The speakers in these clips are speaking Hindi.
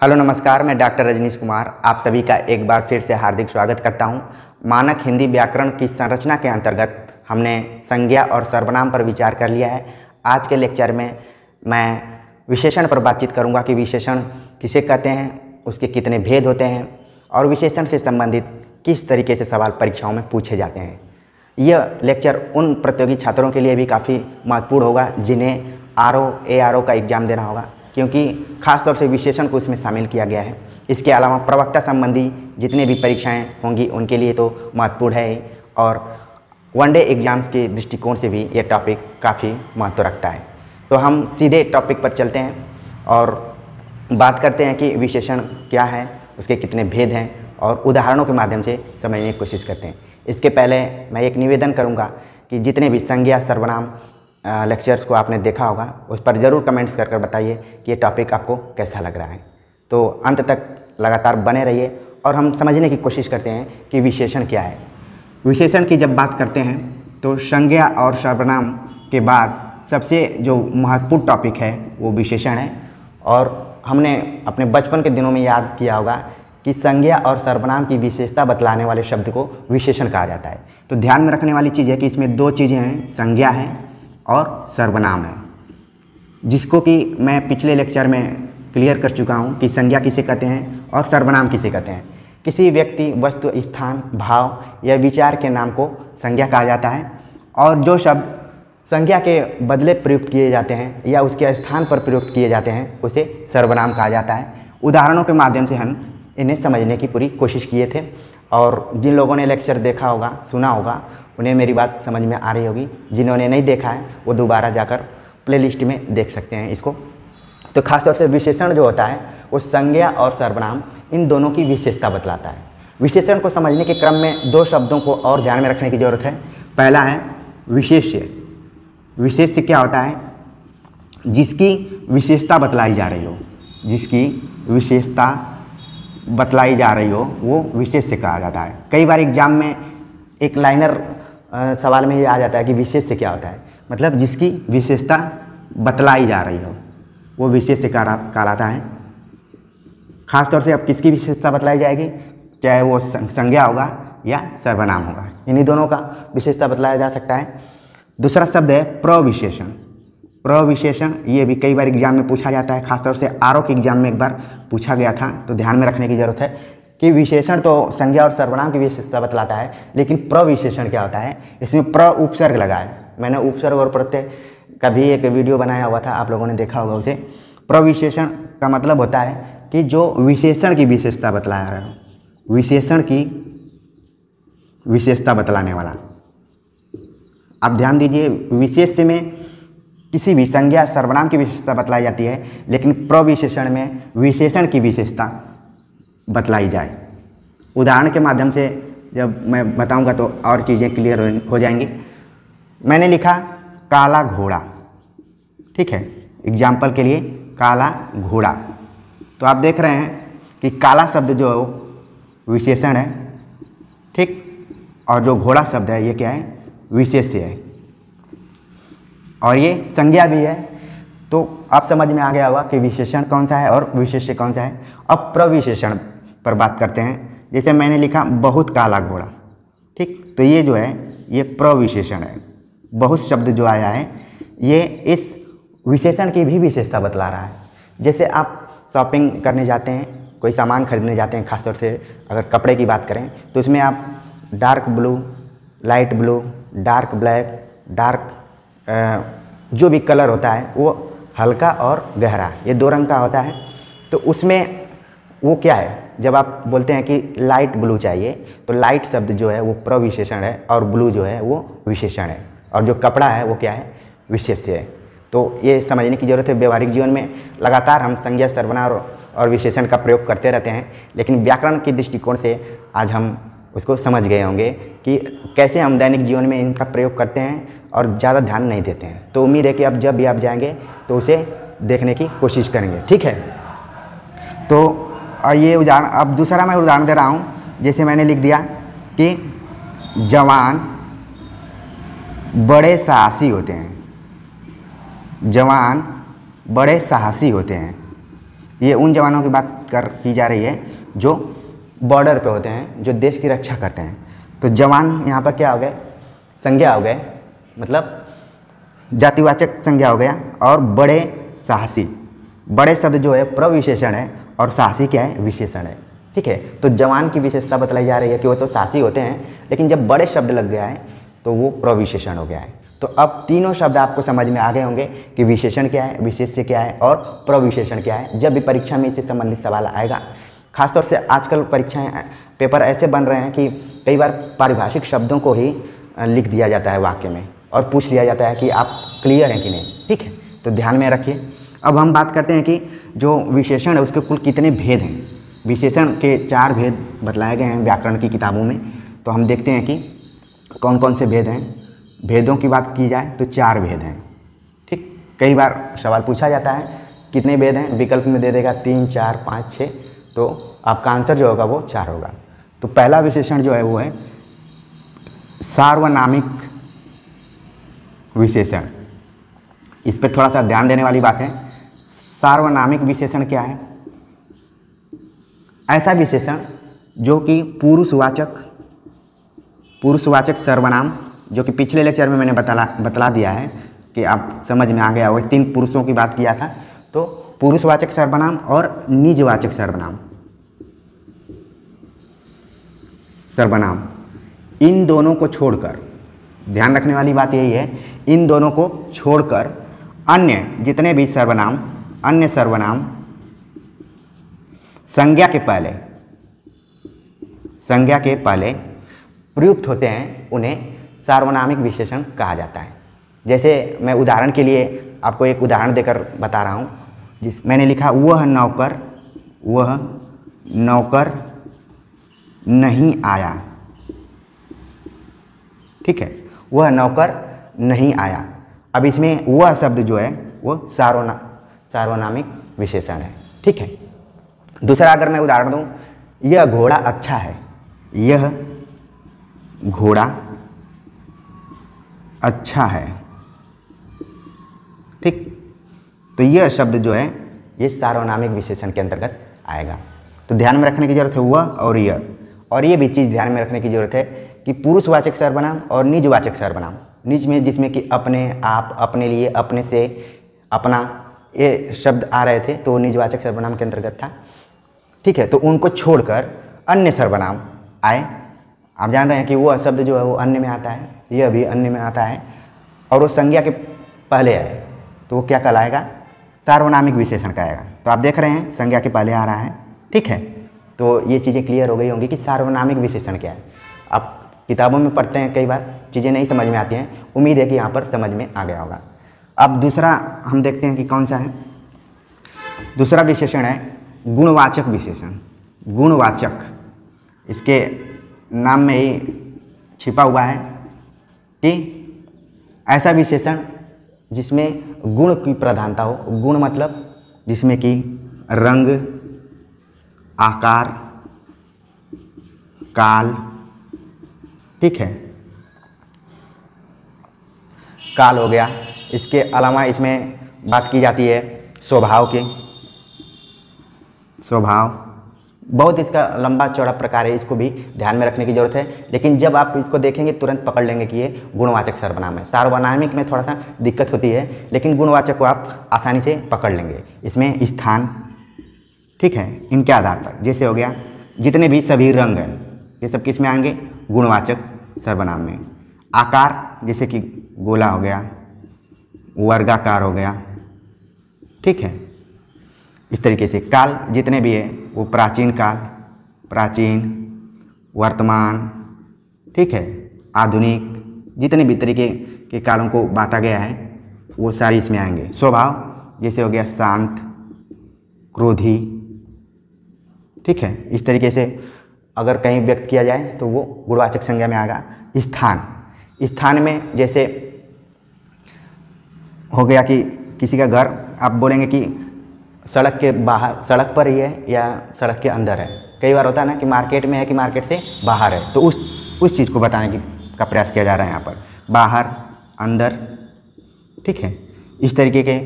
हेलो नमस्कार, मैं डॉक्टर रजनीश कुमार आप सभी का एक बार फिर से हार्दिक स्वागत करता हूं। मानक हिंदी व्याकरण की संरचना के अंतर्गत हमने संज्ञा और सर्वनाम पर विचार कर लिया है। आज के लेक्चर में मैं विशेषण पर बातचीत करूंगा कि विशेषण किसे कहते हैं, उसके कितने भेद होते हैं और विशेषण से संबंधित किस तरीके से सवाल परीक्षाओं में पूछे जाते हैं। यह लेक्चर उन प्रतियोगी छात्रों के लिए भी काफ़ी महत्वपूर्ण होगा जिन्हें आरओ एआरओ का एग्ज़ाम देना होगा, क्योंकि खास तौर से विशेषण को इसमें शामिल किया गया है। इसके अलावा प्रवक्ता संबंधी जितने भी परीक्षाएं होंगी उनके लिए तो महत्वपूर्ण है ही, और वनडे एग्ज़ाम्स के दृष्टिकोण से भी ये टॉपिक काफ़ी महत्व रखता है। तो हम सीधे टॉपिक पर चलते हैं और बात करते हैं कि विशेषण क्या है, उसके कितने भेद हैं और उदाहरणों के माध्यम से समझने की कोशिश करते हैं। इसके पहले मैं एक निवेदन करूँगा कि जितने भी संज्ञा सर्वनाम लेक्चर्स को आपने देखा होगा उस पर ज़रूर कमेंट्स कर बताइए कि ये टॉपिक आपको कैसा लग रहा है। तो अंत तक लगातार बने रहिए और हम समझने की कोशिश करते हैं कि विशेषण क्या है। विशेषण की जब बात करते हैं तो संज्ञा और सर्वनाम के बाद सबसे जो महत्वपूर्ण टॉपिक है वो विशेषण है। और हमने अपने बचपन के दिनों में याद किया होगा कि संज्ञा और सर्वनाम की विशेषता बतलाने वाले शब्द को विशेषण कहा जाता है। तो ध्यान में रखने वाली चीज़ है कि इसमें दो चीज़ें हैं, संज्ञा है और सर्वनाम है, जिसको कि मैं पिछले लेक्चर में क्लियर कर चुका हूँ कि संज्ञा किसे कहते हैं और सर्वनाम किसे कहते हैं। किसी व्यक्ति, वस्तु, स्थान, भाव या विचार के नाम को संज्ञा कहा जाता है, और जो शब्द संज्ञा के बदले प्रयुक्त किए जाते हैं या उसके स्थान पर प्रयुक्त किए जाते हैं उसे सर्वनाम कहा जाता है। उदाहरणों के माध्यम से हम इन्हें समझने की पूरी कोशिश किए थे, और जिन लोगों ने लेक्चर देखा होगा, सुना होगा, उन्हें मेरी बात समझ में आ रही होगी। जिन्होंने नहीं देखा है वो दोबारा जाकर प्लेलिस्ट में देख सकते हैं इसको। तो खासतौर से विशेषण जो होता है वो संज्ञा और सर्वनाम इन दोनों की विशेषता बतलाता है। विशेषण को समझने के क्रम में दो शब्दों को और ध्यान में रखने की ज़रूरत है। पहला है विशेष्य। विशेष्य क्या होता है? जिसकी विशेषता बतलाई जा रही हो, जिसकी विशेषता बतलाई जा रही हो वो विशेष्य कहा जाता है। कई बार एग्जाम में एक लाइनर सवाल में ये आ जाता है कि विशेष्य क्या होता है, मतलब जिसकी विशेषता बतलाई जा रही हो वो विशेष्य कहलाता है। खासतौर से अब किसकी विशेषता बतलाई जाएगी, चाहे वो संज्ञा होगा या सर्वनाम होगा, इन्हीं दोनों का विशेषता बतलाया जा सकता है। दूसरा शब्द है प्रविशेषण। प्रविशेषण ये भी कई बार एग्जाम में पूछा जाता है, खासतौर से आरओ के एग्जाम में एक बार पूछा गया था। तो ध्यान में रखने की ज़रूरत है कि विशेषण तो संज्ञा और सर्वनाम की विशेषता बतलाता है, लेकिन प्रविशेषण क्या होता है, इसमें प्र उपसर्ग लगा है। मैंने उपसर्ग और प्रत्यय का भी एक वीडियो बनाया हुआ था, आप लोगों ने देखा होगा उसे। प्रविशेषण का मतलब होता है कि जो विशेषण की विशेषता बतलाया रहा हो, विशेषण की विशेषता बतलाने वाला। आप ध्यान दीजिए, विशेष्य में किसी भी संज्ञा सर्वनाम की विशेषता बतलाई जाती है, लेकिन प्रविशेषण में विशेषण की विशेषता बतलाई जाए। उदाहरण के माध्यम से जब मैं बताऊंगा तो और चीज़ें क्लियर हो जाएंगी। मैंने लिखा काला घोड़ा, ठीक है, एग्जाम्पल के लिए काला घोड़ा। तो आप देख रहे हैं कि काला शब्द जो विशेषण है, ठीक, और जो घोड़ा शब्द है ये क्या है, विशेष्य है, और ये संज्ञा भी है। तो आप समझ में आ गया होगा कि विशेषण कौन सा है और विशेष्य कौन सा है। अब प्रविशेषण पर बात करते हैं। जैसे मैंने लिखा बहुत काला घोड़ा, ठीक, तो ये जो है ये प्रविशेषण है। बहुत शब्द जो आया है ये इस विशेषण की भी विशेषता बतला रहा है। जैसे आप शॉपिंग करने जाते हैं, कोई सामान खरीदने जाते हैं, खासतौर से अगर कपड़े की बात करें तो इसमें आप dark blue, light blue, dark black, dark जो भी कलर होता है वो हल्का और गहरा, ये दो रंग का होता है। तो उसमें वो क्या है, जब आप बोलते हैं कि लाइट ब्लू चाहिए तो लाइट शब्द जो है वो प्रविशेषण है और ब्लू जो है वो विशेषण है, और जो कपड़ा है वो क्या है, विशेष्य है। तो ये समझने की ज़रूरत है। व्यवहारिक जीवन में लगातार हम संज्ञा, सर्वनाम और विशेषण का प्रयोग करते रहते हैं, लेकिन व्याकरण के दृष्टिकोण से आज हम उसको समझ गए होंगे कि कैसे हम दैनिक जीवन में इनका प्रयोग करते हैं और ज़्यादा ध्यान नहीं देते हैं। तो उम्मीद है कि अब जब भी आप जाएंगे तो उसे देखने की कोशिश करेंगे, ठीक है। तो और ये उदाहरण, अब दूसरा मैं उदाहरण दे रहा हूँ। जैसे मैंने लिख दिया कि जवान बड़े साहसी होते हैं, जवान बड़े साहसी होते हैं। ये उन जवानों की बात की जा रही है जो बॉर्डर पे होते हैं, जो देश की रक्षा करते हैं। तो जवान यहाँ पर क्या हो गए, संज्ञा हो गए, मतलब जातिवाचक संज्ञा हो गया। और बड़े साहसी, बड़े शब्द जो है प्रविशेषण है और साहसी क्या है, विशेषण है। ठीक है, तो जवान की विशेषता बतलाई जा रही है कि वो तो साहसी होते हैं, लेकिन जब बड़े शब्द लग गया है तो वो प्रविशेषण हो गया है। तो अब तीनों शब्द आपको समझ में आ गए होंगे कि विशेषण क्या है, विशेष्य क्या है और प्रविशेषण क्या है। जब भी परीक्षा में इससे संबंधित सवाल आएगा, खासतौर से आजकल परीक्षाएं पेपर ऐसे बन रहे हैं कि कई बार पारिभाषिक शब्दों को ही लिख दिया जाता है वाक्य में और पूछ लिया जाता है कि आप क्लियर हैं कि नहीं। ठीक है, तो ध्यान में रखिए। अब हम बात करते हैं कि जो विशेषण है उसके कुल कितने भेद हैं। विशेषण के 4 भेद बतलाए गए हैं व्याकरण की किताबों में। तो हम देखते हैं कि कौन कौन से भेद हैं। भेदों की बात की जाए तो 4 भेद हैं। ठीक, कई बार सवाल पूछा जाता है कितने भेद हैं, विकल्प में दे देगा 3, 4, 5, 6, तो आपका आंसर जो होगा वो 4 होगा। तो पहला विशेषण जो है वो है सार्वनामिक विशेषण। इस पर थोड़ा सा ध्यान देने वाली बात है। सार्वनामिक विशेषण क्या है? ऐसा विशेषण जो कि पुरुषवाचक सर्वनाम, जो कि पिछले लेक्चर में मैंने बतला दिया है कि आप समझ में आ गया होगा। 3 पुरुषों की बात किया था, तो पुरुषवाचक सर्वनाम और निजवाचक सर्वनाम, इन दोनों को छोड़कर, ध्यान रखने वाली बात यही है, इन दोनों को छोड़कर अन्य जितने भी अन्य सर्वनाम संज्ञा के पहले प्रयुक्त होते हैं, उन्हें सार्वनामिक विशेषण कहा जाता है। जैसे मैं उदाहरण के लिए आपको एक उदाहरण देकर बता रहा हूँ। मैंने लिखा वह नौकर नहीं आया। ठीक है, वह नौकर नहीं आया। अब इसमें वह शब्द जो है वो सार्वनामिक विशेषण है। ठीक है, दूसरा अगर मैं उदाहरण दूं, यह घोड़ा अच्छा है। यह घोड़ा अच्छा है। ठीक, तो यह शब्द जो है ये सार्वनामिक विशेषण के अंतर्गत आएगा। तो ध्यान में रखने की जरूरत है वह और यह, और ये भी चीज़ ध्यान में रखने की जरूरत है कि पुरुषवाचक सर्वनाम और निजवाचक सर्वनाम, निज में जिसमें कि अपने, आप, अपने लिए, अपने से, अपना, ये शब्द आ रहे थे तो निजवाचक सर्वनाम के अंतर्गत था। ठीक है, तो उनको छोड़कर अन्य सर्वनाम आए। आप जान रहे हैं कि वो शब्द जो है वो अन्य में आता है, यह भी अन्य में आता है, और वो संज्ञा के पहले आए तो वो क्या कहलाएगा? सार्वनामिक विशेषण कहलाएगा। तो आप देख रहे हैं संज्ञा के पहले आ रहा है। ठीक है, तो ये चीज़ें क्लियर हो गई होंगी कि सार्वनामिक विशेषण क्या है। आप किताबों में पढ़ते हैं, कई बार चीज़ें नहीं समझ में आती हैं, उम्मीद है कि यहाँ पर समझ में आ गया होगा। अब दूसरा हम देखते हैं कि कौन सा है। दूसरा विशेषण है गुणवाचक विशेषण। गुणवाचक, इसके नाम में ही छिपा हुआ है कि ऐसा विशेषण जिसमें गुण की प्रधानता हो। गुण मतलब जिसमें कि रंग, आकार, काल, ठीक है, काल हो गया। इसके अलावा इसमें बात की जाती है स्वभाव की। स्वभाव बहुत इसका लंबा चौड़ा प्रकार है, इसको भी ध्यान में रखने की जरूरत है। लेकिन जब आप इसको देखेंगे तुरंत पकड़ लेंगे कि ये गुणवाचक सर्वनाम है। सार्वनामिक में थोड़ा सा दिक्कत होती है, लेकिन गुणवाचक को आप आसानी से पकड़ लेंगे। इसमें स्थान, ठीक है, इनके आधार पर, जैसे हो गया जितने भी सभी रंग हैं, ये सब किस में आएंगे? गुणवाचक सर्वनाम में। आकार, जैसे कि गोला हो गया, वर्गाकार हो गया, ठीक है, इस तरीके से। काल जितने भी है वो प्राचीन काल, प्राचीन, वर्तमान, ठीक है, आधुनिक, जितने भी तरीके के कालों को बांटा गया है वो सारी इसमें आएंगे। स्वभाव जैसे हो गया शांत, क्रोधी, ठीक है, इस तरीके से अगर कहीं व्यक्त किया जाए तो वो गुणवाचक संज्ञा में आएगा। स्थान, स्थान में जैसे हो गया कि किसी का घर, आप बोलेंगे कि सड़क के बाहर, सड़क पर ही है या सड़क के अंदर है। कई बार होता है ना कि मार्केट में है कि मार्केट से बाहर है, तो उस चीज़ को बताने का प्रयास किया जा रहा है यहाँ पर। बाहर, अंदर, ठीक है, इस तरीके के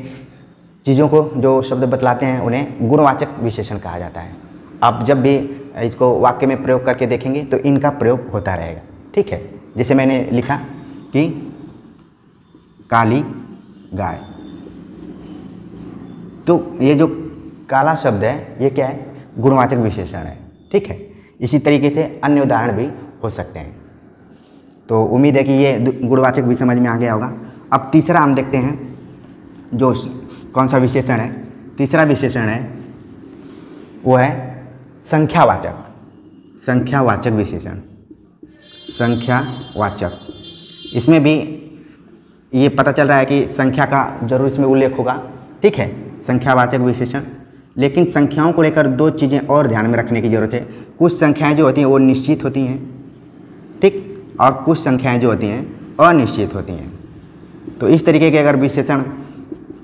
चीज़ों को जो शब्द बतलाते हैं उन्हें गुणवाचक विशेषण कहा जाता है। आप जब भी इसको वाक्य में प्रयोग करके देखेंगे तो इनका प्रयोग होता रहेगा, ठीक है। जैसे मैंने लिखा कि काली गाय, तो ये जो काला शब्द है ये क्या है, गुणवाचक विशेषण है, ठीक है। इसी तरीके से अन्य उदाहरण भी हो सकते हैं। तो उम्मीद है कि ये गुणवाचक भी समझ में आ गया होगा। अब तीसरा हम देखते हैं, जो कौन सा विशेषण है, तीसरा विशेषण है वो है संख्यावाचक, संख्यावाचक विशेषण, संख्यावाचक। इसमें भी ये पता चल रहा है कि संख्या का जरूर इसमें उल्लेख होगा, ठीक है, संख्यावाचक विशेषण। लेकिन संख्याओं को लेकर दो चीज़ें और ध्यान में रखने की ज़रूरत है। कुछ संख्याएं जो होती हैं वो निश्चित होती हैं, ठीक, और कुछ संख्याएं जो होती हैं अनिश्चित होती हैं। तो इस तरीके के अगर विशेषण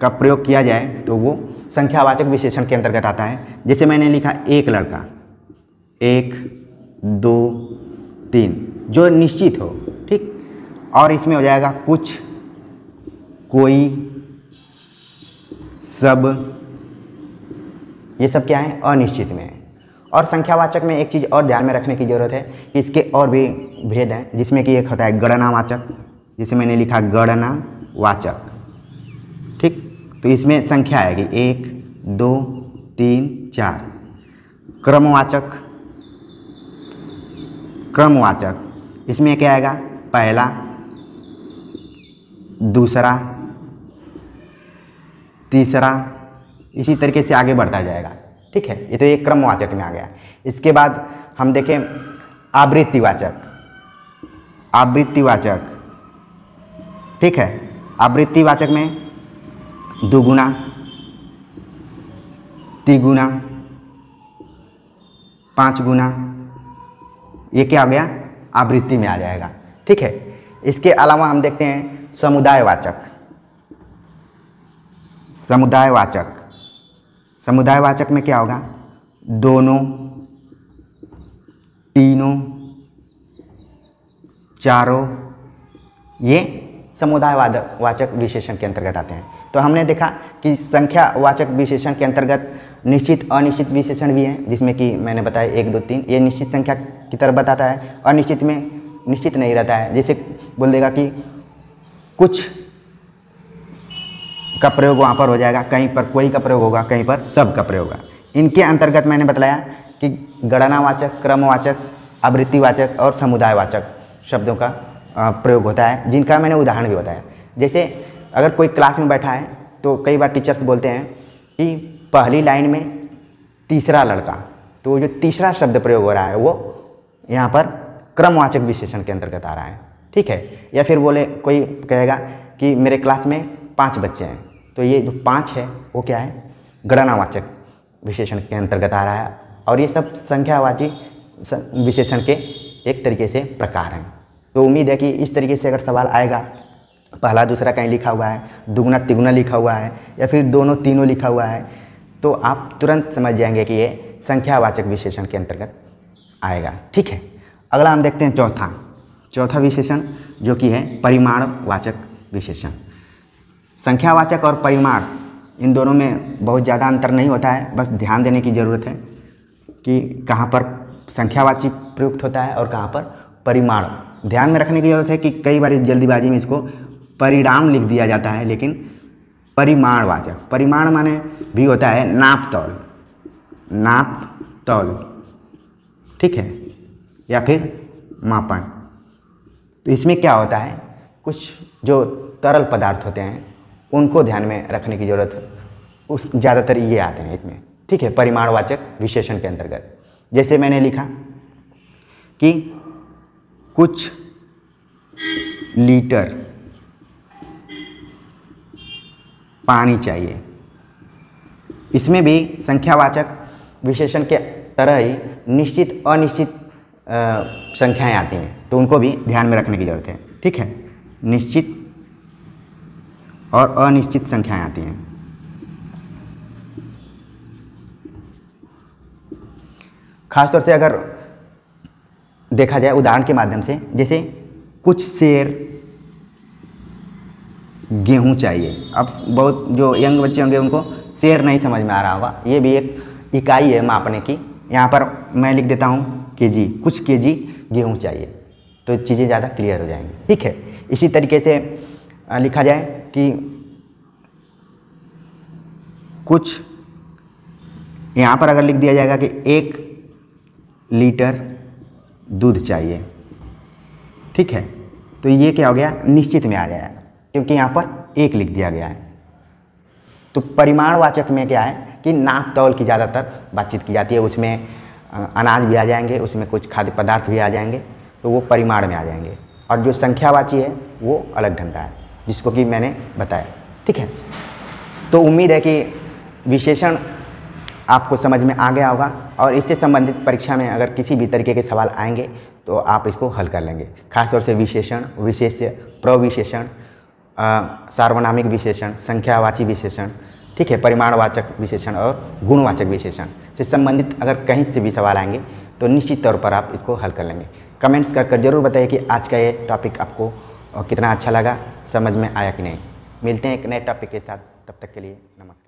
का प्रयोग किया जाए तो वो संख्यावाचक विशेषण के अंतर्गत आता है। जैसे मैंने लिखा एक लड़का, 1 2 3, जो निश्चित हो, ठीक, और इसमें हो जाएगा कुछ, कोई, सब, ये सब क्या है, अनिश्चित में है। और संख्यावाचक में एक चीज़ और ध्यान में रखने की ज़रूरत है कि इसके और भी भेद हैं, जिसमें कि एक होता है गणनावाचक, जिसे मैंने लिखा गणनावाचक, ठीक। तो इसमें संख्या आएगी 1 2 3 4। क्रमवाचक, क्रमवाचक, इसमें क्या आएगा, पहला, दूसरा, तीसरा, इसी तरीके से आगे बढ़ता जाएगा, ठीक है। ये तो एक क्रमवाचक में आ गया। इसके बाद हम देखें आवृत्तिवाचक, आवृत्तिवाचक, ठीक है। आवृत्तिवाचक में दुगुना, तिगुना, 5 गुना, ये क्या हो गया, आवृत्ति में आ जाएगा, ठीक है। इसके अलावा हम देखते हैं समुदायवाचक, समुदायवाचक, समुदायवाचक में क्या होगा, दोनों, तीनों, चारों, ये समुदायवाचक विशेषण के अंतर्गत आते हैं। तो हमने देखा कि संख्यावाचक विशेषण के अंतर्गत निश्चित अनिश्चित विशेषण भी हैं, जिसमें कि मैंने बताया 1 2 3, ये निश्चित संख्या की तरफ बताता है। अनिश्चित में निश्चित नहीं रहता है, जैसे बोल देगा कि कुछ का प्रयोग वहाँ पर हो जाएगा, कहीं पर कोई का प्रयोग होगा, कहीं पर सब का प्रयोग होगा। इनके अंतर्गत मैंने बताया कि गणनावाचक, क्रमवाचक, आवृत्तिवाचक और समुदायवाचक शब्दों का प्रयोग होता है, जिनका मैंने उदाहरण भी बताया। जैसे अगर कोई क्लास में बैठा है तो कई बार टीचर्स बोलते हैं कि पहली लाइन में तीसरा लड़का, तो जो तीसरा शब्द प्रयोग हो रहा है वो यहाँ पर क्रमवाचक विशेषण के अंतर्गत आ रहा है, ठीक है। या फिर बोले कोई कहेगा कि मेरे क्लास में 5 बच्चे हैं, तो ये जो 5 है वो क्या है, गणनावाचक विशेषण के अंतर्गत आ रहा है। और ये सब संख्यावाची विशेषण के एक तरीके से प्रकार हैं। तो उम्मीद है कि इस तरीके से अगर सवाल आएगा, पहला दूसरा कहीं लिखा हुआ है, दुगुना तिगुना लिखा हुआ है, या फिर दोनों तीनों लिखा हुआ है, तो आप तुरंत समझ जाएंगे कि ये संख्यावाचक विशेषण के अंतर्गत आएगा, ठीक है। अगला हम देखते हैं चौथा विशेषण, जो कि है परिमाणवाचक विशेषण। संख्यावाचक और परिमाण, इन दोनों में बहुत ज़्यादा अंतर नहीं होता है, बस ध्यान देने की ज़रूरत है कि कहाँ पर संख्यावाची प्रयुक्त होता है और कहाँ पर परिमाण। ध्यान में रखने की ज़रूरत है कि कई बार इस जल्दीबाजी में इसको परिणाम लिख दिया जाता है, लेकिन परिमाणवाचक, परिमाण माने भी होता है नाप तौल, नाप तौल, ठीक है, या फिर मापन। तो इसमें क्या होता है, कुछ जो तरल पदार्थ होते हैं उनको ध्यान में रखने की ज़रूरत है, उस ज़्यादातर ये आते हैं इसमें, ठीक है, परिमाणवाचक विशेषण के अंतर्गत। जैसे मैंने लिखा कि कुछ लीटर पानी चाहिए, इसमें भी संख्यावाचक विशेषण के तरह ही निश्चित अनिश्चित संख्याएं आती हैं, तो उनको भी ध्यान में रखने की ज़रूरत है, ठीक है। निश्चित और अनिश्चित संख्याएं आती हैं। खासतौर से अगर देखा जाए उदाहरण के माध्यम से, जैसे कुछ शेर गेहूँ चाहिए। अब बहुत जो यंग बच्चे होंगे उनको शेर नहीं समझ में आ रहा होगा, ये भी एक इकाई है मापने की। यहाँ पर मैं लिख देता हूँ केजी, कुछ केजी गेहूँ चाहिए, तो चीज़ें ज़्यादा क्लियर हो जाएंगी। ठीक है, इसी तरीके से लिखा जाए कि कुछ, यहाँ पर अगर लिख दिया जाएगा कि 1 लीटर दूध चाहिए, ठीक है, तो ये क्या हो गया, निश्चित में आ जाएगा, क्योंकि यहाँ पर 1 लिख दिया गया है। तो परिमाणवाचक में क्या है कि नाप तौल की ज़्यादातर बातचीत की जाती है, उसमें अनाज भी आ जाएंगे, उसमें कुछ खाद्य पदार्थ भी आ जाएंगे, तो वो परिमाण में आ जाएंगे। और जो संख्यावाची है वो अलग ढंग का है, जिसको कि मैंने बताया। ठीक है, तो उम्मीद है कि विशेषण आपको समझ में आ गया होगा, और इससे संबंधित परीक्षा में अगर किसी भी तरीके के सवाल आएंगे तो आप इसको हल कर लेंगे। खासतौर से विशेषण, विशेष्य, प्रविशेषण, सार्वनामिक विशेषण, संख्यावाची विशेषण, ठीक है, परिमाणवाचक विशेषण और गुणवाचक विशेषण से संबंधित अगर कहीं से भी सवाल आएंगे तो निश्चित तौर पर आप इसको हल कर लेंगे। कमेंट्स कर ज़रूर बताइए कि आज का ये टॉपिक आपको कितना अच्छा लगा, समझ में आया कि नहीं। मिलते हैं एक नए टॉपिक के साथ, तब तक के लिए नमस्कार।